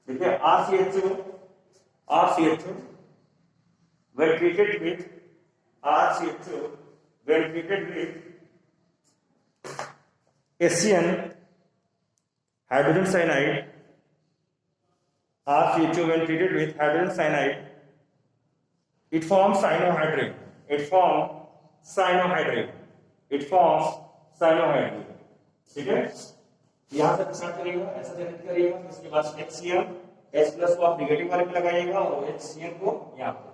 देखिए RCHO when treated with RCHO when treated with HCN hydrogen cyanide, RCHO when treated with hydrogen cyanide, it forms cyanohydrin. ठीक है, यहां से start करिएगा, ऐसा जनरेट करिएगा, इसके बाद HCl H प्लस को आप निगेटिव वाले पे लगाइएगा और HCl को यहाँ पे,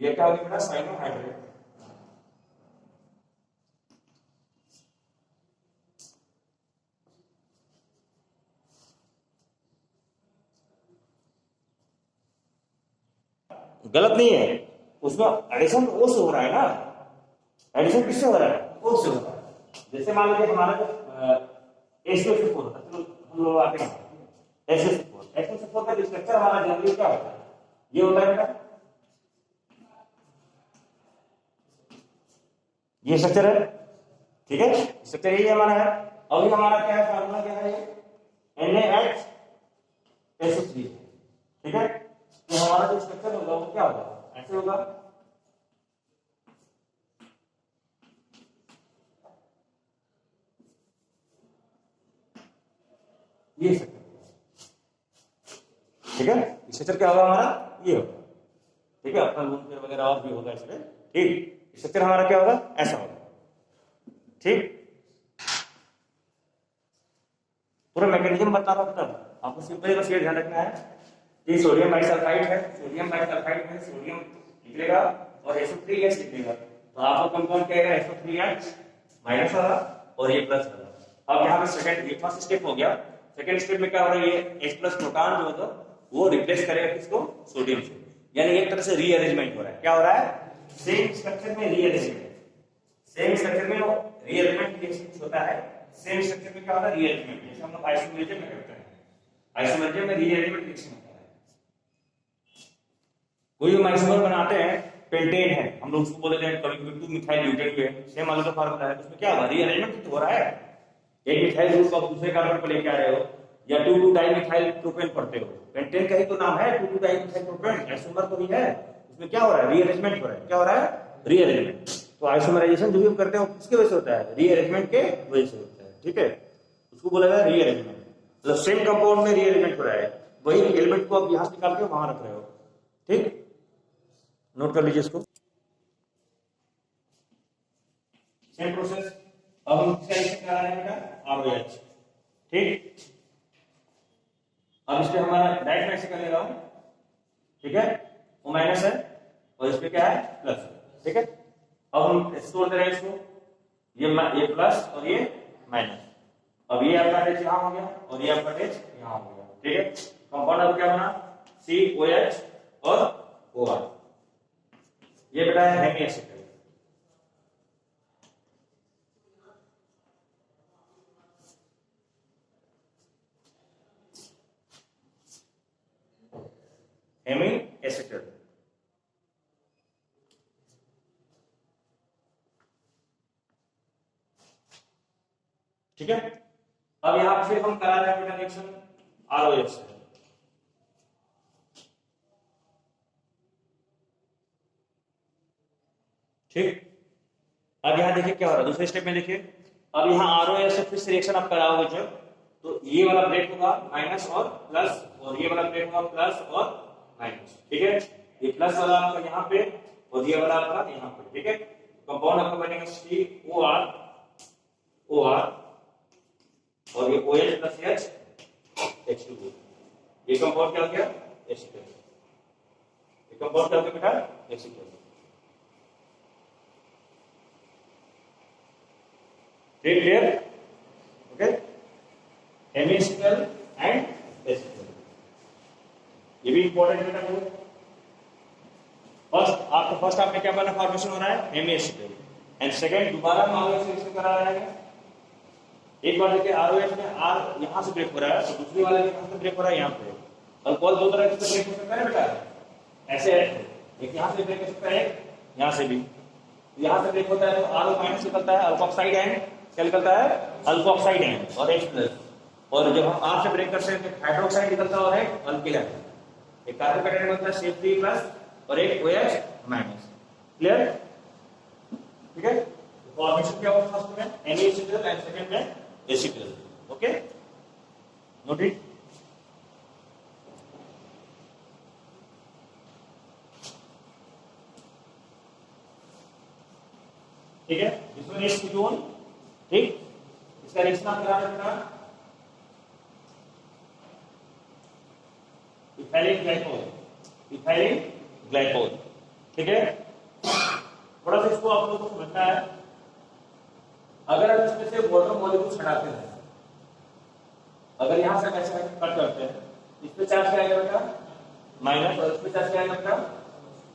ये क्या हो गया साइनोहाइड्रेट। गलत नहीं है, उसमें एडिशन ओ से हो रहा है ना, एडिशन किससे हो रहा है, ओ से हो रहा है। जैसे मान लीजिए हमारा जो H2SO4 होता है, चलो हम लोग आते हैं H2SO4 का स्ट्रक्चर हमारा जनरली क्या होता है, ये होता है बेटा, ये स्ट्रक्चर है, ठीक है, स्ट्रक्चर यही हमारा है। अब ये हमारा क्या है, फार्मूला क्या है, NaHSO3, ठीक है। तो हमारा जो स्ट्रक्चर होगा वो क्या होगा, ऐसे होगा, ये स्ट्रक्चर, ठीक है। स्ट्रक्चर क्या होगा हमारा, ये होगा, ठीक है। अपना लून पेयर वगैरह और भी होगा इसमें, ठीक। स्ट्रक्चर हमारा क्या होगा, ऐसा होगा, ठीक। पूरा मैकेनिज्म बता रहा हूं, तब आपको सिंपल बस ये ध्यान रखना है कि सोडियम बाइसल्फाइड है, सोडियम निकलेगा और SO3H निकलेगा, तो आपको कंपाउंड क्या आएगा, SO3H माइनस वाला और ये प्लस वाला। अब यहाँ पे सेकंड, ये फर्स्ट स्टेप हो गया, सेकंड स्टेप में क्या हो रहा है, ये H प्लस प्रोटॉन जो होगा वो रिप्लेस करेगा किसको, सोडियम से, यानी एक तरह से रीअरेंजमेंट हो रहा है। क्या हो रहा है, सेम स्ट्रक्चर में रीअरेंजमेंट, सेम स्ट्रक्चर में रीअरेंजमेंट रिएक्शन होता है, सेम स्ट्रक्चर में क्या होता है, रीअरेंजमेंट, जैसे हम लोग आइसोमेरिज्म में करते हैं, आइसोमेरिज्म में रीअरेंजमेंट रिएक्शन होता है। कोई हम आइसोमर बनाते हैं, पेंटेन है, हम लोग उसको बोलते हैं कभी कभी 2 मिथाइल ब्यूटेन पे, सेम वाला का फार्मूला है, उसमें क्या होगा, रीअरेंजमेंट हो रहा है, एक मिथाइल ग्रुप को आप दूसरे कार्बन पर लेके आ रहे हो, या 2,2 डाइमिथाइल प्रोपेन पढ़ते हो, पेंटेन का ही तो नाम है 2,2 डाइमिथाइल प्रोपेन, आइसोमर तो ही है, उसमें क्या हो रहा है, रीअरेंजमेंट हो रहा है। क्या हो रहा है, रीअरेंजमेंट। तो आइसोमराइजेशन जो भी हम करते हैं किसके वजह से होता है, रीअरेंजमेंट के वजह से होता है, ठीक है, उसको बोला जाता है रीअरेंजमेंट। मतलब सेम कंपाउंड में रीअरेंजमेंट हो रहा है, वही एलिमेंट को आप यहां से निकाल के वहां रख रहे हो, ठीक, नोट कर लीजिए इसको, सेम प्रोसेस। अब हम किसका रिएक्शन करा रहे हैं बेटा, ROH, ठीक। अब इस पे हमारा डायरेक्ट में ऐसे कर ले रहा हूं, ठीक है, वो माइनस है और इस पे क्या है, प्लस, ठीक है। अब हम तोड़ दे रहे हैं इसको, ये प्लस और ये माइनस, अब ये आपका अटैच यहां हो गया और ये आपका अटैच यहां हो गया, ठीक है। कंपाउंड अब क्या बना, COH और OR, ये बेटा है हेमी एसिड, हेमी एसिड, ठीक है। अब यहां पे हम करा रहे हैं बेटा रिएक्शन ROH से, ठीक। अब यहां देखिए क्या हो रहा है, दूसरे स्टेप में देखिए, अब यहां ROH से फिर से रिएक्शन आप कराओगे जो, तो ये वाला ब्रेक होगा माइनस और प्लस, और ये वाला ब्रेक होगा प्लस और माइनस, ठीक है। ये प्लस वाला आपका यहाँ पे और ये वाला आपका यहाँ पे, ठीक है। कंपाउंड आपका बनेगा COR और ये OH प्लस H2O, ये कंपाउंड क्या हो गया, एसिटेट, ये कंपाउंड क्या हो गया बेटा, acetate, clear, okay. Hemiacetal and acetal, ये भी इंपॉर्टेंट बेटा है। फर्स्ट आपने क्या बना, फॉर्मेशन हो रहा है हेमीएसिटल, एंड सेकंड दोबारा हम ROH रिएक्शन करा रहे हैं। एक बार देखिए ROH में R यहां से ब्रेक हो रहा है, तो दूसरी वाले में कहां से ब्रेक हो रहा है, यहां पे। अल्कोहल दो तरह से ब्रेक हो सकता है बेटा, ऐसे एक यहां से ब्रेक हो सकता है, यहां से भी, यहां से ब्रेक होता है तो RO माइनस निकलता है, अल्कोक्साइड एंड क्या निकलता है, अल्कोक्साइड एंड और H प्लस, और जब हम R से ब्रेक करते हैं तो हाइड्रोक्साइड निकलता और है अल्किल है, एक कार्बन कैटायन बनता है CH3 प्लस और एक OH माइनस। क्लियर? ठीक है, फॉर्मेशन क्या होगा फर्स्ट में NaCl एंड सेकंड में एसिटल। Okay, note it. ठीक है, इसमें इस कीटोन, ठीक, इसका रिएक्शन आप करा रखना इथाइलिक ग्लाइकोल, इथाइलिक ग्लाइकोल। ठीक है, थोड़ा सा इसको आप लोगों को समझना है। अगर आप इसमें से वाटर मॉलिक्यूल हटाते हैं, अगर यहां से ऐसे कट करते हैं, इस पे चार्ज क्या आएगा बेटा? माइनस, और इस पे चार्ज क्या आएगा बेटा?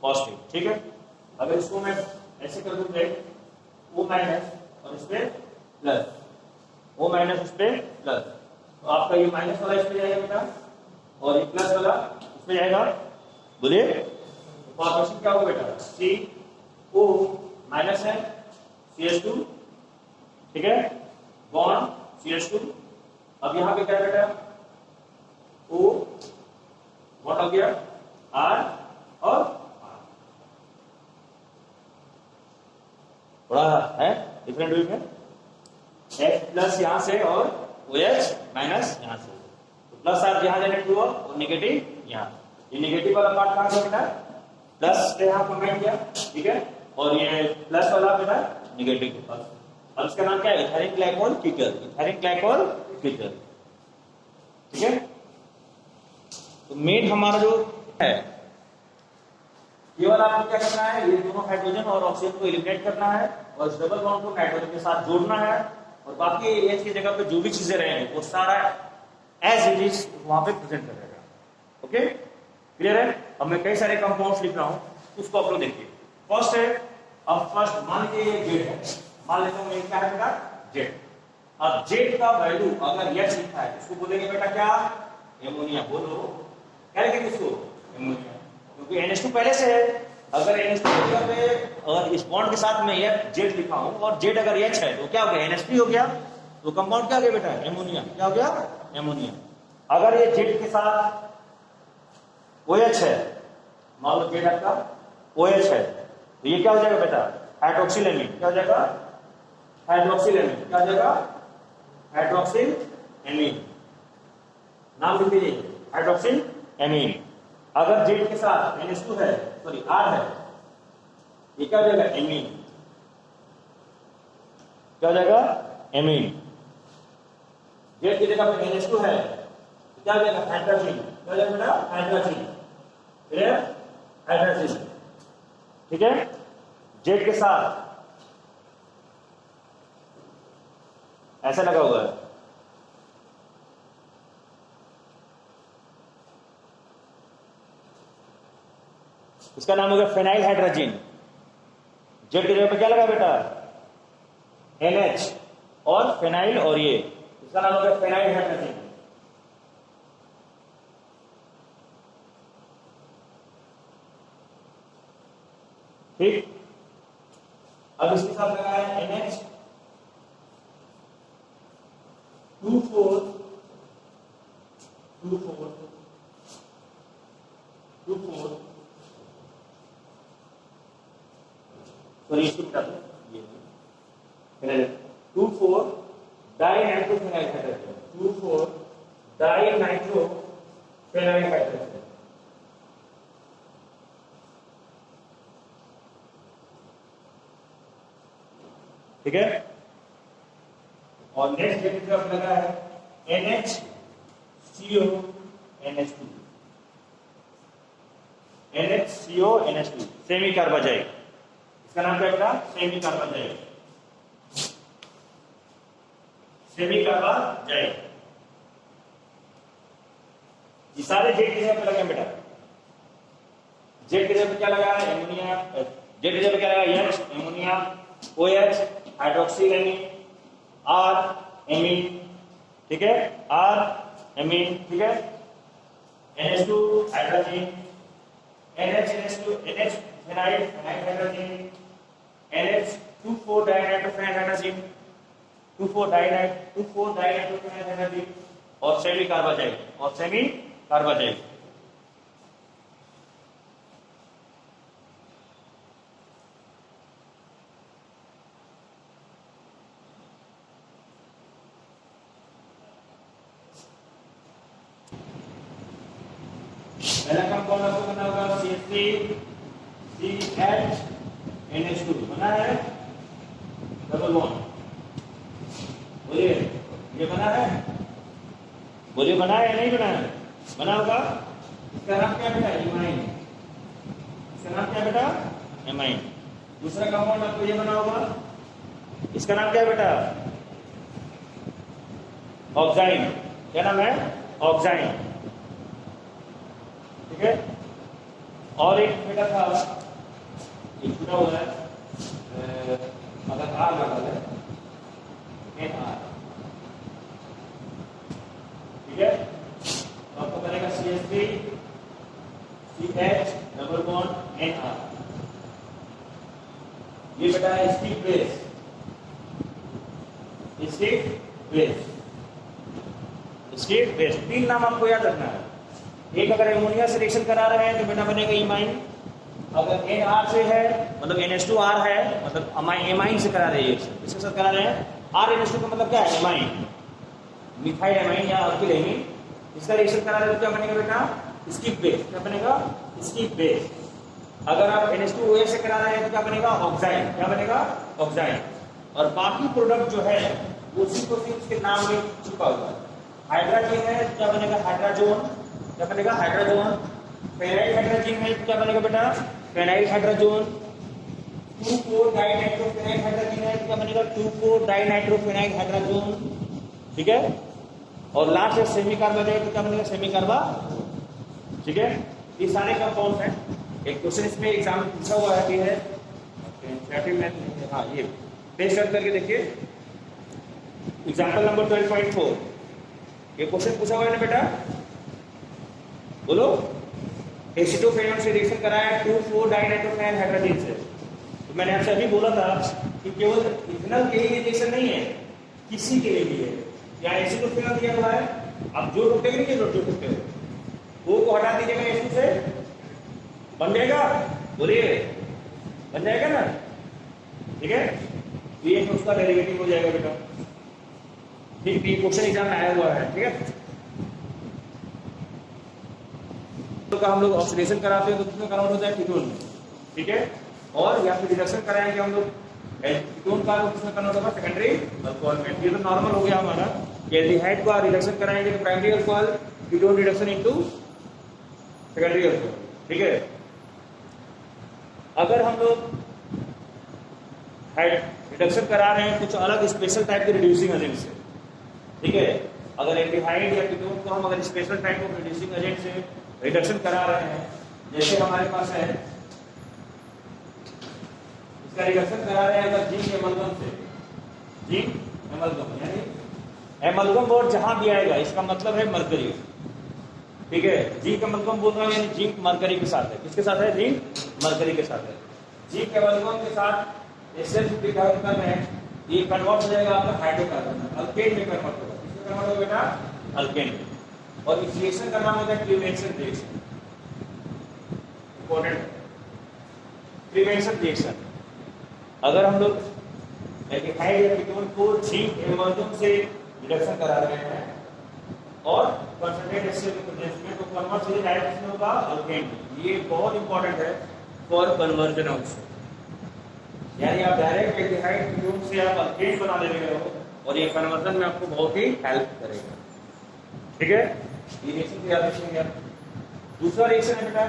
पॉजिटिव। ठीक है, अगर इसको मैं ऐसे कर दूं O माइनस और इस पे प्लस, O माइनस इस पे प्लस, तो आपका ये माइनस वाला इस पे जाएगा बेटा और ये प्लस वाला इस पे जाएगा। बोलिए फॉर्मेशन क्या होगा बेटा? CO माइनस है CH2, ठीक है, बॉन्ड CH2। अब यहां पे क्या है बेटा? O बॉन्ड हो गया R और थोड़ा है डिफरेंट वे में, H प्लस यहां से और OH माइनस यहां से, तो प्लस आप यहां जनरेट हुआ और नेगेटिव यहां, ये नेगेटिव वाला पार्ट कहां से बेटा? प्लस से यहां कंबाइन किया, ठीक है, और ये प्लस वाला बेटा नेगेटिव के पास। अब इसका नाम क्या है? इथाइलिक ग्लाइकोल कीटल, इथाइलिक ग्लाइकोल कीटल। ठीक है, तो मेन हमारा जो है केवल आपको क्या करना है, ये दोनों हाइड्रोजन और ऑक्सीजन को एलिमिनेट करना है और इस डबल बॉन्ड को नाइट्रोजन के साथ जोड़ना है, और बाकी H की जगह पे जो भी चीजें रहेंगी वो सारा एज इट इज वहां पे प्रेजेंट करेगा। ओके, क्लियर है? अब मैं कई सारे कंपाउंड्स लिख रहा हूं, उसको आप लोग देखिए। फर्स्ट है, अब फर्स्ट मान लीजिए ये जेड है, मान लेता हूं ये क्या है बेटा? जेड। अब जेड का वैल्यू अगर H लिखा है इसको बोलेंगे बेटा क्या? एमोनिया। बोलो क्या लिखेंगे इसको? एमोनिया, क्योंकि NH2 पहले से है। अगर NH2 की जगह पे अगर इस बॉन्ड के साथ में ये जेड लिखा हूं और जेड अगर H है तो क्या हो गया? NH3 हो गया, तो कंपाउंड क्या हो गया बेटा? एमोनिया। क्या हो गया? एमोनिया। अगर ये जेड के साथ OH है, मान लो जेड आपका OH है, तो ये क्या हो जाएगा बेटा? Hydroxyl amine. क्या हो जाएगा? Hydroxyl amine. क्या हो जाएगा? Hydroxyl amine. नाम लिख लीजिए, हाइड्रोक्सिल एमीन। अगर जेड के साथ NH2 है, सॉरी R है, ये क्या हो जाएगा? एमीन। क्या हो जाएगा? एमीन। जेड की जगह पे NH2 है, तो क्या हो जाएगा? हाइड्रोजन। क्या हो जाएगा बेटा? हाइड्रोजन। क्लियर? हाइड्रोजन। ठीक है, जेड के साथ ऐसा लगा हुआ है, इसका नाम होगा फेनाइल हाइड्रोजन। जेड की जगह पे क्या लगा बेटा? NH और फेनाइल, और ये इसका नाम होगा फेनाइल हाइड्रोजन। ठीक, अब इसके साथ लगा है NH 24 सॉरी इसको बता दो, ये 24 डाइनाइट्रोफेनाइल हाइड्रोजन, 24 डाइनाइट्रोफेनाइल हाइड्रोजन। ठीक है, और नेक्स्ट जेड की तरफ लगा है NHCO NH2, NHCO NH2 semi carbazide. इसका नाम क्या बेटा? Semi carbazide, semi carbazide. ये सारे जेड की जगह पे लगे बेटा। जेड की जगह पे क्या लगा है? एमोनिया। जेड की जगह पे क्या लगा? H ammonia, OH hydroxyl amine, R amine, ठीक है, R एमीन, ठीक है, NH2 hydrogen, NH NH phenyl hydrogen, NH24 dinitrophenyl hydrogen, 24 dinitrophenyl hydrogen, और सेमी कार्बाजाइड और सेमी कार्बाजाइड। पहला कंपाउंड आपको करना होगा CH3CHNH2 बना है डबल बॉन्ड। बोलिए ये बना है, बोलिए बना है या नहीं बना है? बना होगा। इसका नाम क्या बेटा? एमाइन। इसका नाम क्या बेटा? एमाइन। दूसरा कंपाउंड आपको ये बना होगा, इसका नाम क्या बेटा? ऑक्साइन। क्या नाम है? ऑक्साइन। ठीक है। और एक बेटा था, एक छूटा हुआ है, अगर आर लगा है NR। ठीक है। तो आपको बनेगा CH3CH डबल बॉन्ड NR। ये बेटा है stick base, stick base, stick base. तीन नाम आपको याद रखना है। एक अगर एमोनिया से रिएक्शन करा रहे हैं तो बेटा बनेगा इमाइन। अगर NR से है मतलब NH2R है मतलब एमाइन से करा रहे हैं रिएक्शन। इसके साथ करा रहे हैं RNH2 का मतलब क्या है? एमाइन, मिथाइल एमाइन या अल्किल एमाइन। इसका रिएक्शन करा रहे हैं तो क्या बनेगा बेटा? Stick base. क्या बनेगा? Stick base. अगर आप NH2OH से करा रहे हैं तो क्या बनेगा? ऑक्साइन। क्या बनेगा? ऑक्साइन। और बाकी प्रोडक्ट जो है उसी को उसके नाम में छुपा हुआ है। हाइड्रोजन है तो क्या बनेगा? हाइड्राजोन। क्या बनेगा? हाइड्राजोन। फेनाइल हाइड्रोजन है तो क्या बनेगा बेटा? Phenyl hydrogen. 2,4-डाइनाइट्रोफेनाइल हाइड्रोजन है तो क्या बनेगा? 2,4-डाइनाइट्रोफेनाइल हाइड्रोजन। ठीक है। और लास्ट है सेमी कार्बाजाइड तो क्या बनेगा? सेमी कार्बा। ठीक है। ये सारे कंपाउंड्स हैं। एक क्वेश्चन इसमें एग्जाम में पूछा हुआ है, ये है हाँ, ये टेस्ट करके देखिए। Example number 12.4। ये क्वेश्चन पूछा हुआ है ना बेटा, बोलो। एसिटोफेनॉन से रिएक्शन कराया 2,4-डाइनाइट्रोफेनाइल हाइड्रोजन से। तो मैंने आपसे अभी बोला था कि केवल इथेनॉल के लिए रिएक्शन नहीं है, किसी के लिए भी है। या एसिटोफेनॉन दिया हुआ है, आप जो टूटेगा नहीं जो टूटते हो वो को हटा दीजिएगा एसिड से, बन जाएगा। बोलिए बन जाएगा ना? ठीक है। ये उसका डेरिवेटिव हो जाएगा बेटा। ठीक, क्वेश्चन एग्जाम में आया हुआ है। ठीक है। तो हम लोग ऑक्सीडेशन कराते हैं तो किसमें कन्वर्ट होता है? कीटोन में। ठीक है। और या फिर रिडक्शन कराएंगे हम लोग कीटोन का, किसमें कन्वर्ट होगा? सेकेंडरी अल्कोहल में। ये तो नॉर्मल हो गया हमारा। एल्डिहाइड का रिडक्शन कराएंगे तो primary alcohol, ketone reduction into secondary alcohol. ठीक है। अगर हम लोग रिडक्शन करा रहे हैं कुछ अलग स्पेशल टाइप के रिड्यूसिंग एजेंट से, ठीक है। अगर एल्डिहाइड या कीटोन को हम अगर special type of reducing agent से रिडक्शन करा रहे हैं, जैसे हमारे पास है इसका रिडक्शन करा रहे हैं अगर जिंक एमलगम से, जिंक एमलगम यानी एमलगम बोर्ड जहां भी आएगा इसका मतलब है मरकरी। ठीक है। जिंक एमलगम बोल रहा है यानी जिंक मरकरी के साथ है। किसके साथ है? जिंक मरकरी के साथ है। जिंक एमलगम के साथ SN50 कर रहे हैं, ये कन्वर्ट हो जाएगा आपका हाइड्रोकार्बन, अल्केन में कन्वर्ट होगा। किसमें कन्वर्ट होगा बेटा? अल्केन में। और इस रिएक्शन का नाम होता है Clemmensen reaction. Important Clemmensen reaction. अगर हम लोग एल्डिहाइड या कीटोन को जिंक एमलगम से रिडक्शन करा रहे हैं और कंसंट्रेट एसिड के प्रेजेंस में, तो कन्वर्ट हो जाएगा किसमें होगा? अल्केन में। ये बहुत इंपॉर्टेंट है फॉर कन्वर्जन आल्सो। यानी आप डायरेक्ट एल्डिहाइड कीटोन से आप अल्केन बना ले रहे हो और ये कन्वर्जन में आपको बहुत ही हेल्प करेगा। ठीक है। ये रिएक्शन याद रखिएगा। दूसरा रिएक्शन है बेटा,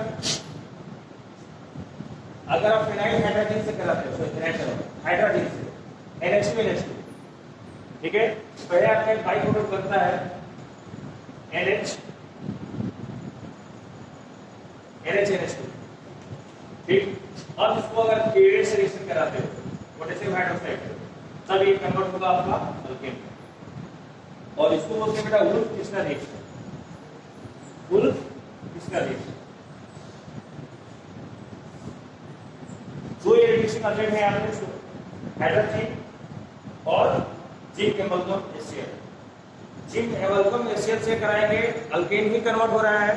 अगर आप फिनाइल हाइड्रोजन से कराते हो, हाइड्रोजन से NH2NH2, ठीक है। पहले आपका बाई प्रोडक्ट बनता है NH2, ठीक। अब इसको अगर KA से रिएक्शन कराते हो पोटेशियम हाइड्रोक्साइड, तब ये कन्वर्ट होगा आपका अल्केन। और इसको बोलते हैं बेटा वुल्फ-किस्लर रिएक्शन। Wolf-Kiesler reaction. जो ये रिड्यूसिंग एजेंट है आपके हाइड्रोजन और zinc amalgam HCl, zinc alcohol HCl से कराएंगे, अल्केन ही कन्वर्ट हो रहा है,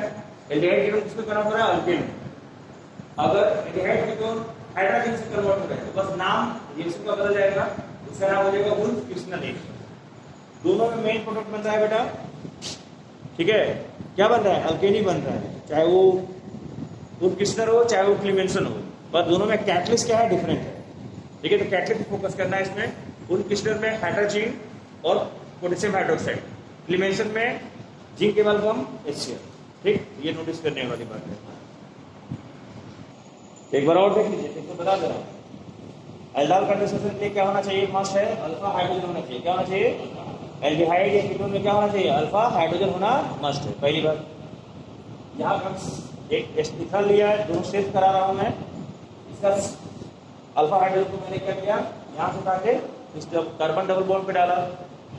एल्डिहाइड कीटोन किसमें कन्वर्ट हो रहा है, अल्केन। अगर एल्डिहाइड कीटोन हाइड्रोजन से कन्वर्ट हो रहा है तो बस नाम रिएक्शन का बदल जाएगा, उसका नाम हो जाएगा वुल्फ-किर्शनर रिएक्शन। दोनों में मेन प्रोडक्ट बन रहा है बेटा, ठीक है, क्या बन रहा है, अल्केन ही बन रहा है, चाहे वो वुल्फ-किर्शनर हो चाहे वो क्लीमेंसन हो, पर दोनों में कैटलिस्ट क्या है, डिफरेंट है, ठीक है। तो कैटलिस्ट फोकस करना है इसमें, वुल्फ-किर्शनर में हाइड्रोजन और पोटेशियम हाइड्रोक्साइड, क्लीमेंसन में जिंक एल्कोहल HCl, ठीक, ये नोटिस करने वाली बात है। एक बार और देख लीजिए, फिर तो बता दे रहा हूं। एल्डाल कंडेंसेशन के लिए क्या होना चाहिए, मस्ट है अल्फा हाइड्रोजन होना चाहिए, क्या होना चाहिए, एल्डिहाइड या कीटोन में क्या होना चाहिए, अल्फा हाइड्रोजन होना मस्ट है, पहली बात। यहाँ पर एक एस्टिथल लिया है, दोनों सेट करा रहा हूं मैं, इसका अल्फा हाइड्रोजन को मैंने क्या किया, यहाँ से उठा के इस कार्बन डबल बॉन्ड पे डाला,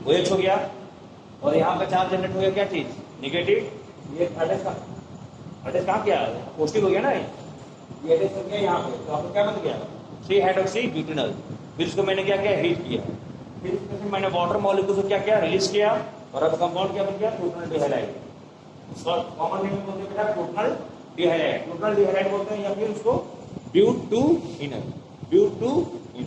वो OH हो गया, और यहाँ पे चार्ज जनरेट हो गया, क्या चीज, निगेटिव, ये अटैच कहाँ किया, पॉजिटिव हो गया ना, ये अटैच हो गया यहाँ पे, तो आपको क्या बन गया, 3 हाइड्रोक्सी ब्यूटेनॉल। फिर इसको मैंने क्या किया, हीट किया, फिर इसमें से मैंने वाटर मॉलिक्यूल को क्या किया, रिलीज किया, और अब कंपाउंड क्या बन गया, प्रोटोनल डिहाइलाइड। कॉमन नेम बोलते हैं बेटा प्रोटोनल डिहाइलाइड, प्रोटोनल डिहाइलाइड बोलते हैं, या फिर उसको ब्यूट टू इनर, ब्यूट टू इनर।